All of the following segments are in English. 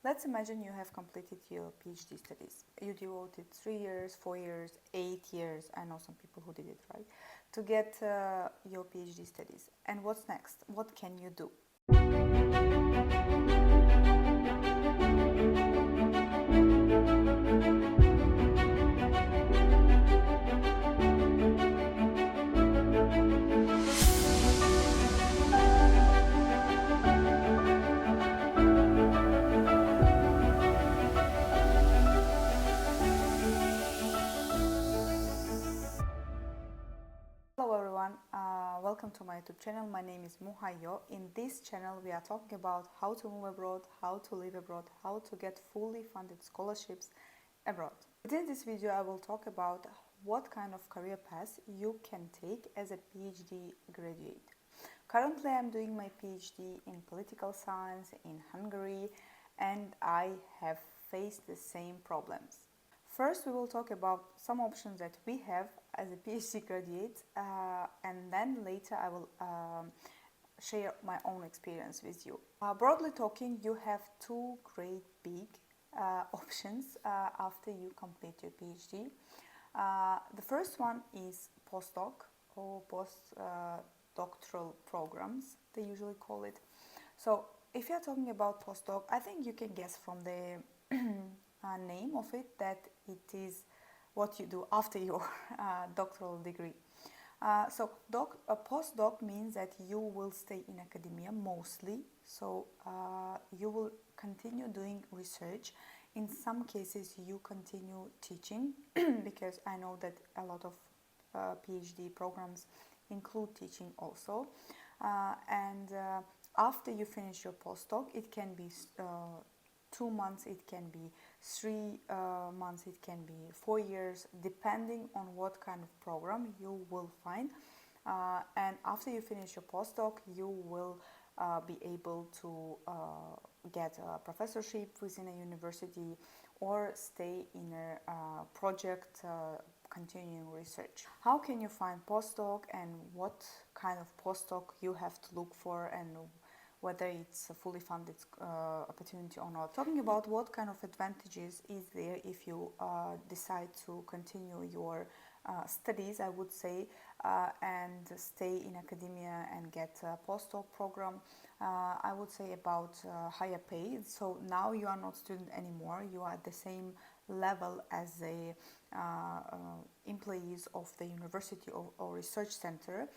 Let's imagine you have completed your PhD studies. You devoted 3 years, 4 years, 8 years, I know some people who did it, right, to get your PhD studies. And what's next? What can you do? Hello everyone, welcome to my YouTube channel. My name is Muhayyo. In this channel we are talking about how to move abroad, how to live abroad, how to get fully funded scholarships abroad. Within this video I will talk about what kind of career path you can take as a PhD graduate. Currently I'm doing my PhD in political science in Hungary, and I have faced the same problems. First, we will talk about some options that we have as a PhD graduate, and then later I will share my own experience with you. Broadly talking, you have two great big options after you complete your PhD. The first one is postdoc or postdoctoral programs, they usually call it. So if you're talking about postdoc, I think you can guess from the name of it that it is what you do after your doctoral degree. So a postdoc means that you will stay in academia mostly, so you will continue doing research. In some cases you continue teaching because I know that a lot of PhD programs include teaching also, and after you finish your postdoc, it can be 2 months, it can be 3 months, it can be 4 years, depending on what kind of program you will find. And after you finish your postdoc, you will be able to get a professorship within a university or stay in a project continuing research. How can you find postdoc and what kind of postdoc you have to look for, and whether it's a fully funded opportunity or not. Talking about what kind of advantages is there if you decide to continue your studies, I would say, and stay in academia and get a postdoc program, I would say about higher pay. So now you are not student anymore, you are at the same level as the employees of the university or research center,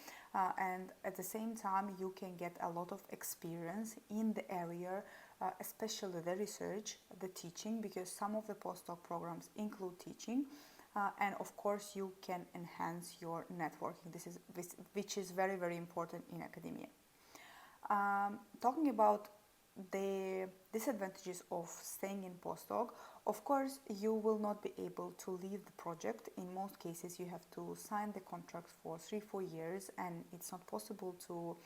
and at the same time you can get a lot of experience in the area, especially the research, the teaching, because some of the postdoc programs include teaching, and of course you can enhance your networking, which is very, very important in academia. Talking about the disadvantages of staying in postdoc, of course you will not be able to leave the project. In most cases you have to sign the contract for 3-4 years, and it's not possible to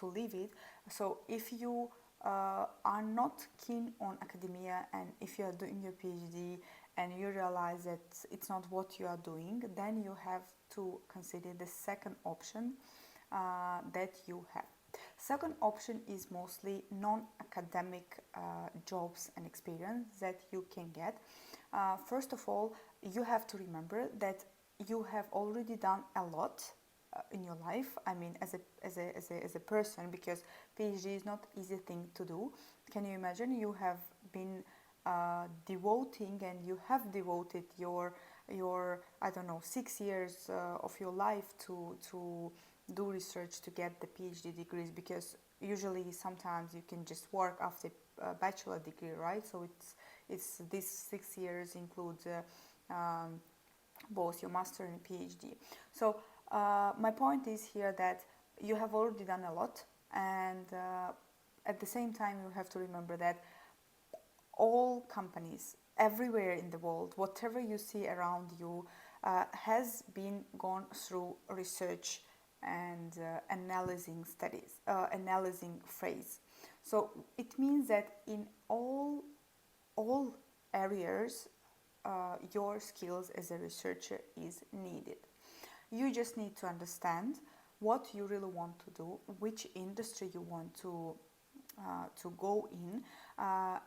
leave it. So if you are not keen on academia, and if you are doing your PhD and you realize that it's not what you are doing, then you have to consider the second option that you have. Second option is mostly non-academic jobs and experience that you can get. First of all, you have to remember that you have already done a lot in your life. I mean, as a person, because PhD is not easy thing to do. Can you imagine? You have been devoting, and you have devoted your I don't know, 6 years of your life to do research to get the PhD degrees, because usually sometimes you can just work after a bachelor degree, right? So it's these 6 years includes both your master and PhD. So my point is here that you have already done a lot, and at the same time you have to remember that all companies everywhere in the world, whatever you see around you, has been gone through research and analyzing phase. So it means that in all areas your skills as a researcher is needed. You just need to understand what you really want to do, which industry you want to to go in,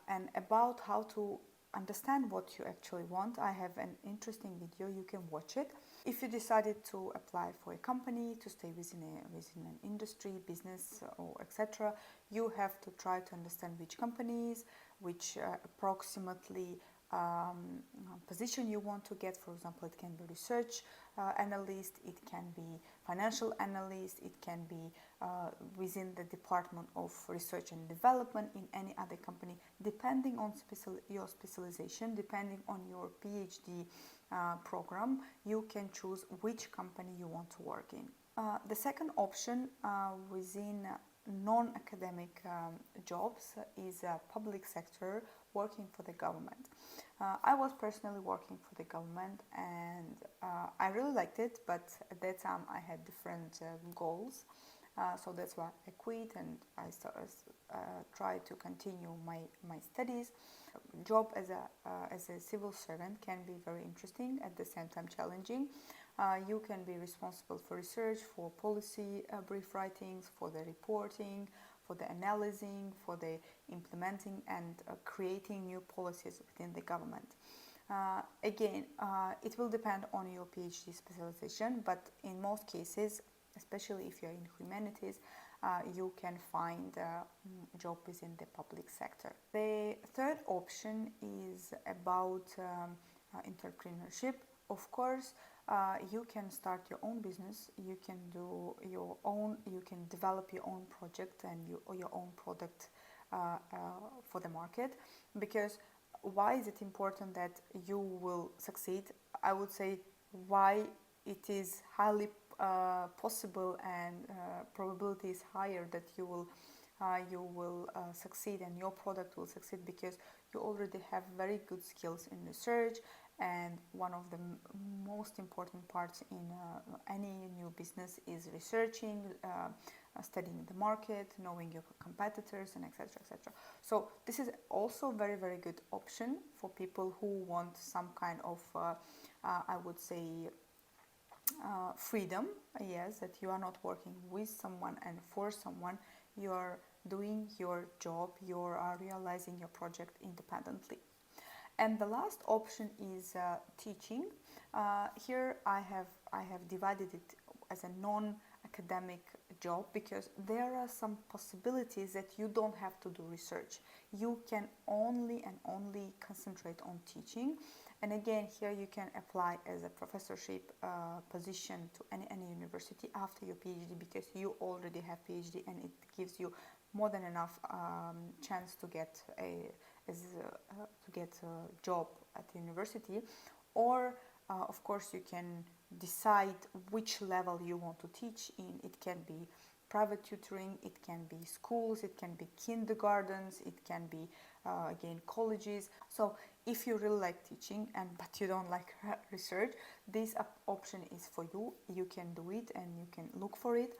and about how to understand what you actually want. I have an interesting video, you can watch it. If you decided to apply for a company, to stay within an industry, business, or etc., you have to try to understand which companies, which approximately position you want to get. For example, it can be research analyst, it can be financial analyst, it can be within the department of research and development in any other company, depending on your specialization, depending on your PhD program, you can choose which company you want to work in. The second option within non-academic jobs is public sector, working for the government. I was personally working for the government, and I really liked it, but at that time I had different goals, so that's why I quit and I tried to continue my studies. Job as a civil servant can be very interesting, at the same time challenging. You can be responsible for research, for policy brief writings, for the reporting, for the analyzing, for the implementing and creating new policies within the government. Again, it will depend on your PhD specialization, but in most cases, especially if you're in humanities, you can find a job within the public sector. The third option is about entrepreneurship. Of course, you can start your own business, you can do your own, you can develop your own project and your own product for the market. Because why is it important that you will succeed? I would say why it is highly possible and probability is higher that you will succeed and your product will succeed, because you already have very good skills in research. And one of the most important parts in any new business is researching, studying the market, knowing your competitors, and etc. etc. So this is also very, very good option for people who want some kind of, I would say, freedom. Yes, that you are not working with someone and for someone. You are doing your job. You are realizing your project independently. And the last option is teaching. Here I have divided it as a non-academic job, because there are some possibilities that you don't have to do research. You can only concentrate on teaching. And again, here you can apply as a professorship position to any university after your PhD, because you already have PhD and it gives you more than enough chance to get a job at the university. Or of course you can decide which level you want to teach in. It can be private tutoring, it can be schools, it can be kindergartens, it can be again colleges. So if you really like teaching but you don't like research, this option is for you. You can do it and you can look for it.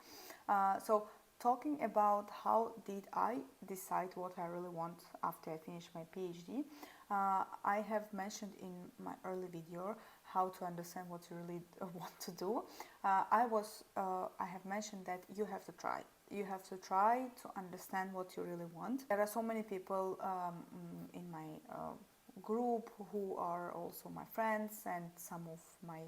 So talking about how did I decide what I really want after I finished my PhD, I have mentioned in my early video how to understand what you really want to do. I have mentioned that you have to try. You have to try to understand what you really want. There are so many people in my group who are also my friends and some of my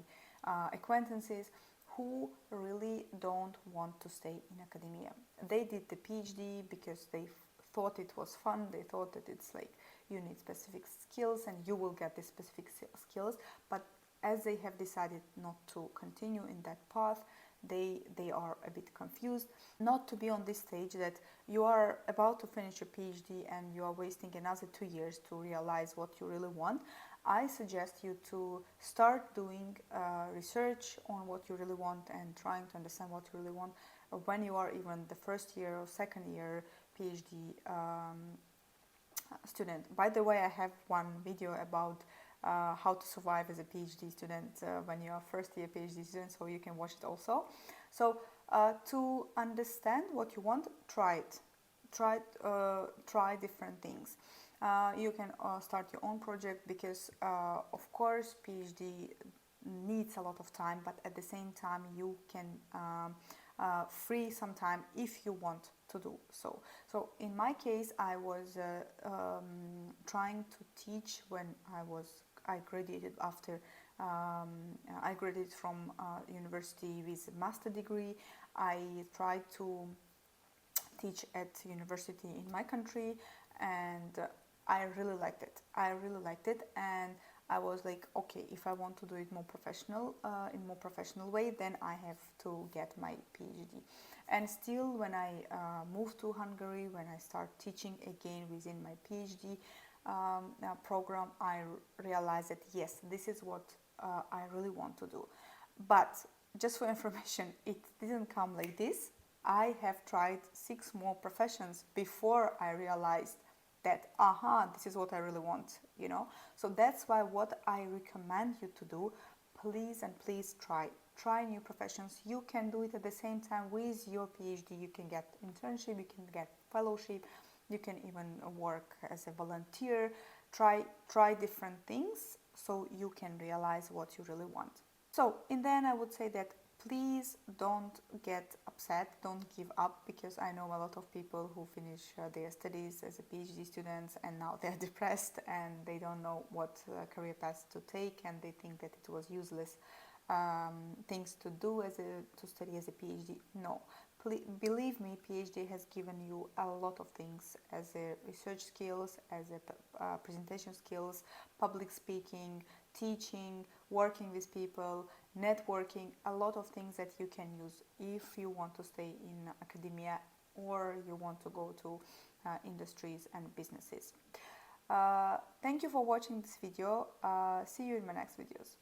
acquaintances who really don't want to stay in academia. They did the PhD because they thought it was fun. They thought that it's like you need specific skills and you will get the specific skills. But as they have decided not to continue in that path, they are a bit confused. Not to be on this stage that you are about to finish your PhD and you are wasting another 2 years to realize what you really want. I suggest you to start doing research on what you really want and trying to understand what you really want when you are even the first year or second year PhD student. By the way, I have one video about how to survive as a PhD student when you are first year PhD student, so you can watch it also. So to understand what you want, try it. Try different things. You can start your own project because of course PhD needs a lot of time, but at the same time you can free some time if you want to do so. So in my case, I was trying to teach when I graduated after I graduated from university with a master degree. I tried to teach at university in my country, and I really liked it. And I was like, okay, if I want to do it more professional, in more professional way, then I have to get my PhD. And still, when I moved to Hungary, when I start teaching again within my PhD program, I realized that yes, this is what I really want to do. But just for information, it didn't come like this. I have tried 6 more professions before I realized that, this is what I really want, you know. So that's why what I recommend you to do, please and please try new professions. You can do it at the same time with your PhD. You can get internship, you can get fellowship, you can even work as a volunteer. Try different things so you can realize what you really want. So in the end, I would say that please don't get upset, don't give up, because I know a lot of people who finish their studies as a PhD students and now they're depressed and they don't know what career path to take, and they think that it was useless things to do to study as a PhD. No, believe me, PhD has given you a lot of things as a research skills, as a presentation skills, public speaking, teaching, working with people, networking, a lot of things that you can use if you want to stay in academia or you want to go to industries and businesses. Thank you for watching this video. See you in my next videos.